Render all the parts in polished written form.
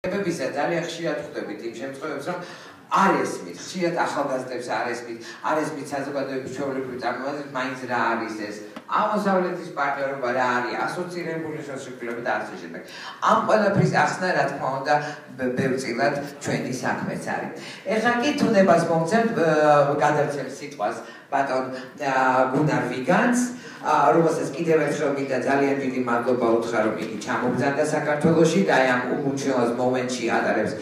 Ebebisa ძალიან ხშირად ხვდებით იმ შემთხვევებს, რომ არ ესმით, ხშირად ახალგაზრდებს არ ესმით საზოგადოების ჩვეულებრივი წარმოადგენს, მაინც რა არის ეს აღმოსავლეთის პარტნიორობა რა არის, ასოცირებული ხელშეკრულება და ასე შემდეგ. ამ ყველაფრის ახსნა, რა თქმა უნდა, ბევრწილად ჩვენი საქმეც არის. ეხლა კი თუნებას მომცემთ გადავცემ სიტყვას ბატონ გუნარ ვიგანს, რომელსაც კიდევ ერთხელ მინდა ძალიან დიდი მადლობა უთხრა, რომ იგი ჩამოგზავნდა საქართველოში და აი ამ უმნიშვნელოვანეს მომენტში ატარებს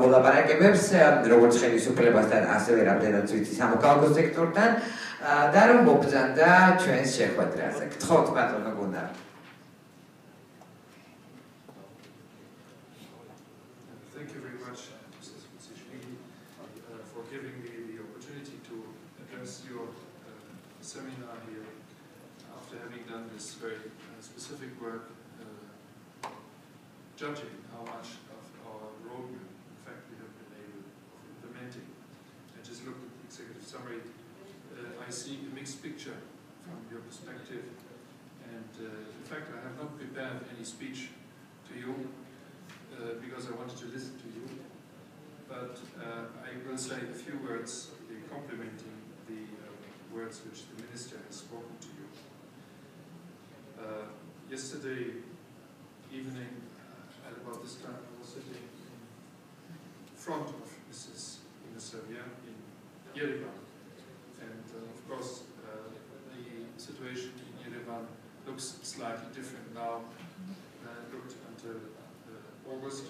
მოლაპარაკებებს, როგორც ხელისუფლებასთან, ასევე რამდენად ვიცი სამოქალაქო სექტორთან და რომ მობრძანდა ჩვენს შეხვედრაზე. გთხოვთ ბატონო გუნარ. Seminar here after having done this very specific work judging how much of our roadmap in fact we have been able of implementing. I just looked at the executive summary. I see a mixed picture from your perspective, and in fact I have not prepared any speech to you because I wanted to listen to you, but I will say a few words complimenting the words which the minister has spoken to you. Yesterday evening, at about this time, I was sitting in front of Mrs. Serbia in Yerevan, and of course the situation in Yerevan looks slightly different now than it looked until August,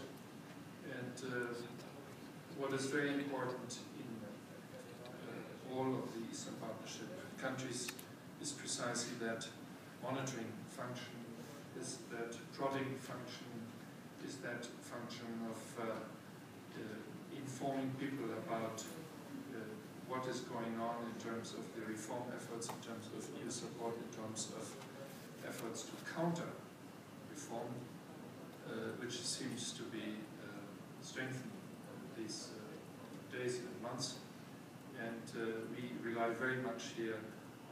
and what is very important in all of the Eastern Partnership countries is precisely that monitoring function, is that prodding function, is that function of informing people about what is going on in terms of the reform efforts, in terms of EU support, in terms of efforts to counter reform, which seems to be strengthened these days and months. And we rely very much here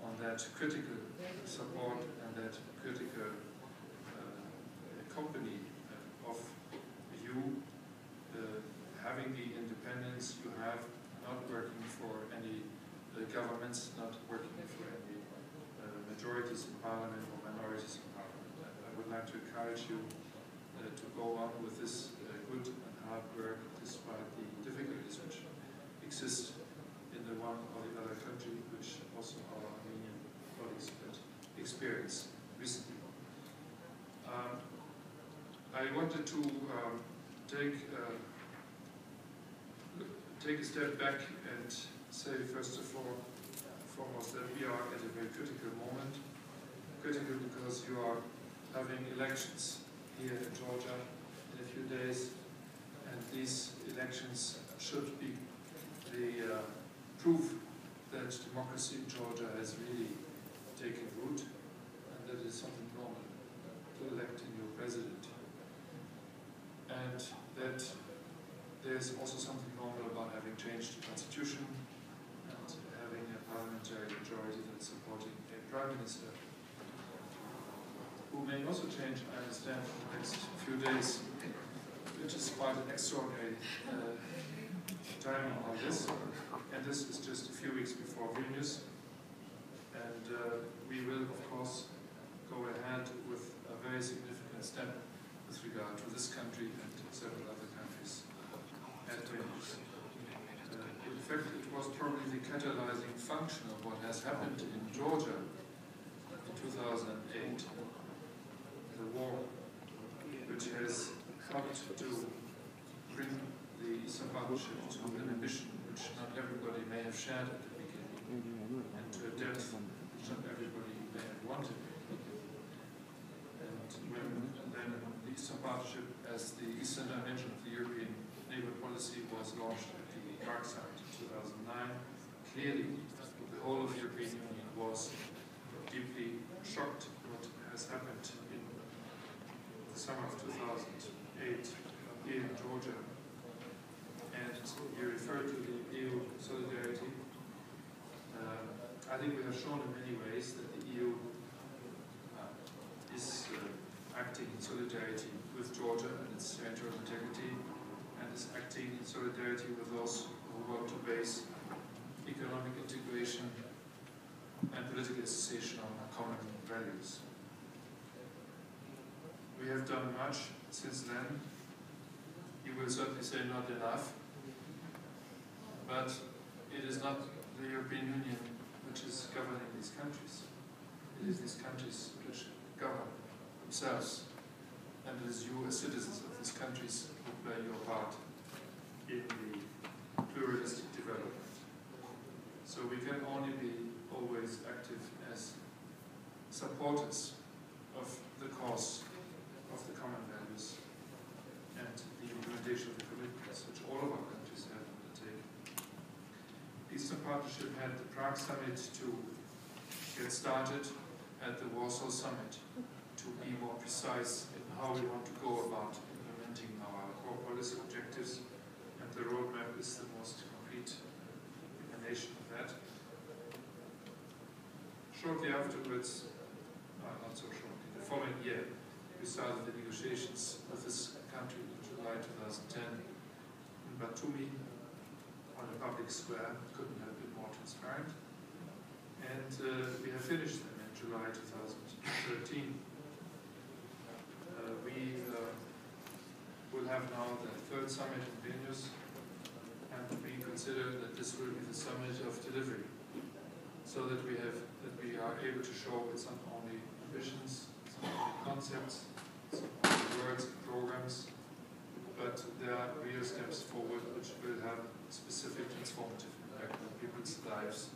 on that critical support and that critical company of you having the independence you have, not working for any governments, not working for any majorities in parliament or minorities in parliament. I would like to encourage you to go on with this good and hard work despite the difficulties which exist in the one or the other country, which also our Armenian colleagues had experienced recently. I wanted to take a step back and say first of all, foremost, that we are at a very critical moment. Critical because you are having elections here in Georgia in a few days, and these elections should be the proof that democracy in Georgia has really taken root, and that it is something normal to elect a new president. And that there is also something normal about having changed the constitution and having a parliamentary majority that is supporting a prime minister, who may also change, I understand, in the next few days, which is quite an extraordinary timing on this. And this is just a few weeks before Vilnius, and we will, of course, go ahead with a very significant step with regard to this country and several other countries at Vilnius. In fact, it was probably the catalyzing function of what has happened in Georgia in 2008, the war, which has helped to bring the Eastern Partnership to an ambition which not everybody may have shared at the beginning, and to a depth which not everybody may have wanted at the beginning. And when then the Eastern Partnership, as the Eastern dimension of the European neighbourhood policy, was launched at the dark side in 2009, clearly the whole of the European Union was deeply shocked what has happened in the summer of 2008 here in Georgia. And you refer to the EU solidarity. I think we have shown in many ways that the EU is acting in solidarity with Georgia and its territorial integrity. solidarity with those who work to base economic integration and political association on common values. We have done much since then. You will certainly say not enough, but it is not the European Union which is governing these countries. It is these countries which govern themselves, and it is you as citizens of these countries who play your part in the pluralistic development. So we can only be always active as supporters of the cause of the common values and the implementation of the commitments which all of our countries have undertaken. The Eastern Partnership had the Prague Summit to get started at the Warsaw Summit to be more precise in how we want to go about implementing our core policy objectives, and the roadmap is the most complete emanation of that. Shortly afterwards, not so shortly, the following year, we started the negotiations with this country in July 2010 in Batumi on a public square. Couldn't have been more transparent. And we have finished them in July 2013. We will have now the third summit in Vilnius, and we consider that this will be the summit of delivery, so that we are able to show it's not only ambitions, it's not only concepts, it's not only words and programs, but there are real steps forward which will have specific transformative impact on people's lives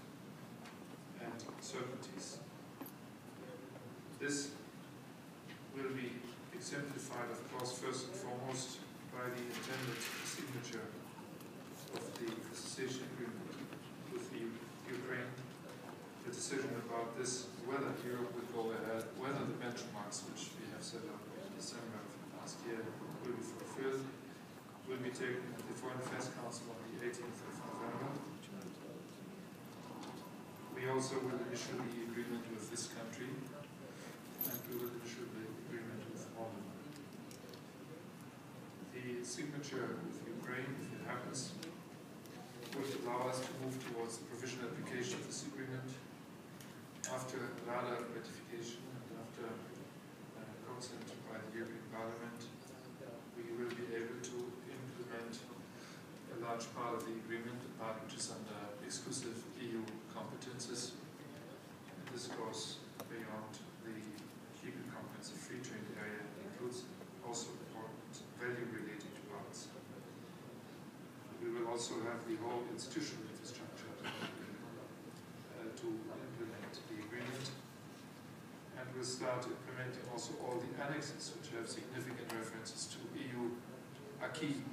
and certainties. This will be exemplified, of course, first and foremost by the intended signature of the association agreement with the Ukraine. The decision about this, whether Europe will go ahead, whether the benchmarks which we have set up in December of last year will be fulfilled, will be taken at the Foreign Affairs Council on the 18th of November. We also will issue the agreement with this country, and we will issue the agreement with Moldova. The signature with Ukraine, if it happens, would allow us to move towards the provisional application of this agreement. After Rada ratification and after consent by the European Parliament, we will be able to implement a large part of the agreement, a part which is under exclusive EU competences. And this goes beyond the EU comprehensive free trade area and includes also important value-related parts. We will also have the whole institutional infrastructure to implement the agreement, and we'll start implementing also all the annexes which have significant references to EU acquis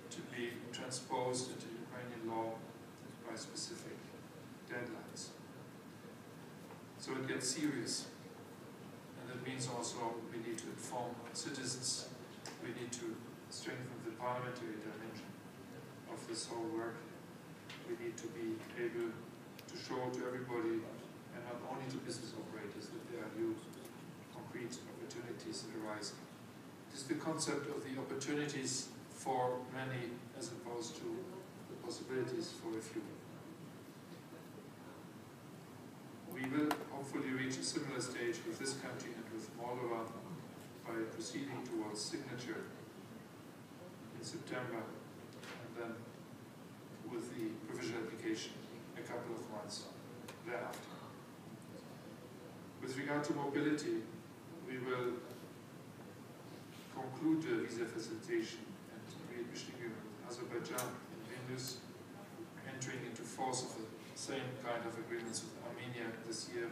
to be transposed into Ukrainian law by specific deadlines. So it gets serious, and that means also we need to inform citizens, we need to strengthen the parliamentary dimension of this whole work. We need to be able to show to everybody, and not only to business operators, that there are new concrete opportunities arising. It is the concept of the opportunities for many as opposed to the possibilities for a few. We will hopefully reach a similar stage with this country and with Moldova by proceeding towards signature in September, and then with the provisional application a couple of months thereafter. With regard to mobility, we will conclude the visa facilitation and readmission agreement with Azerbaijan in Vilnius, entering into force of the same kind of agreements with Armenia this year,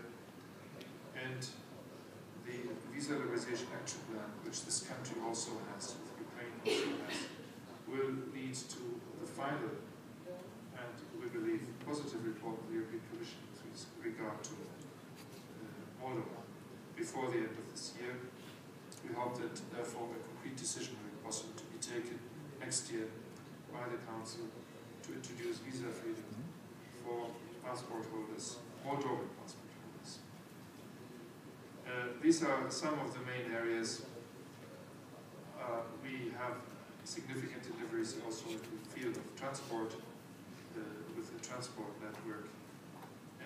and the visa liberalization action plan, which this country also has, Ukraine also has, will lead to the final and, we believe, positive report of the European Commission with regard to Moldova before the end of this year. We hope that, therefore, a concrete decision will be possible to be taken next year by the Council to introduce visa freedom for passport holders, Moldovan passport holders. These are some of the main areas. We have significant deliveries also in the field of transport, with the transport network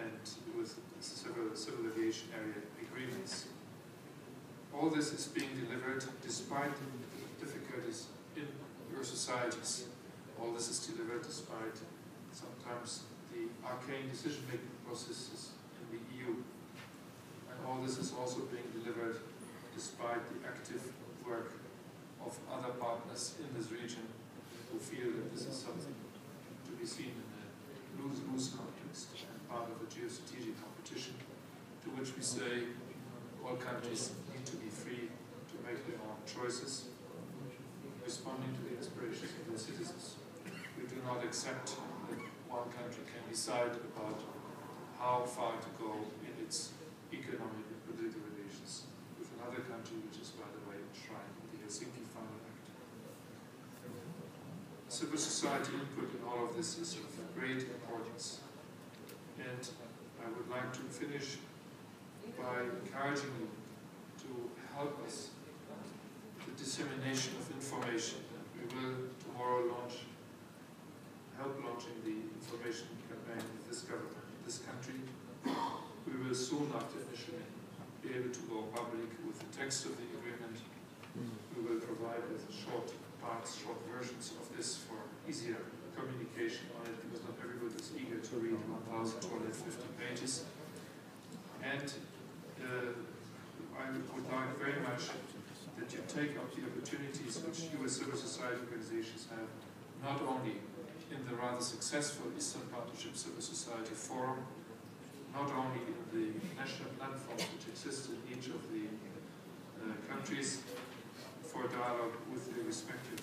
and with several civil aviation area agreements. All this is being delivered despite the difficulties in your societies. All this is delivered despite sometimes the arcane decision-making processes in the EU. And all this is also being delivered despite the active work of other partners in this region who feel that this is something to be seen in a lose-lose context and part of a geostrategic competition to which we say all countries need to be free to make their own choices, responding to the aspirations of their citizens. We do not accept that one country can decide about how far to go in its economic and political relations with another country, which is, by the way, enshrined in the Helsinki Final Act. Civil society input in all of this is of great importance. And I would like to finish by encouraging you to help us the dissemination of information. We will tomorrow help launching the information campaign of this government in this country. We will soon after initially be able to go public with the text of the agreement. We will provide with short parts, short versions of this for easier communication on it, because not everybody is eager to read 1,250 pages. And I would like very much that you take up the opportunities which you as civil society organizations have, not only in the rather successful Eastern Partnership Civil Society Forum, not only in the national platforms which exist in each of the countries for dialogue with the respective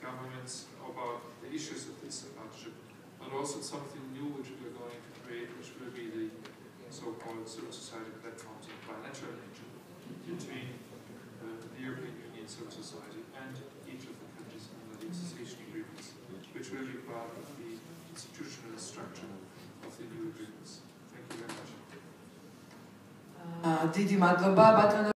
governments about the issues of the Eastern Partnership, but also something new which we are going to create, which will be the so-called civil society platforms of bilateral nature between the European Union civil society and each of the countries under the association agreements, which will be part of the institutional structure of the new agreements. Thank you very much. Დიდი მადლობა ბატონო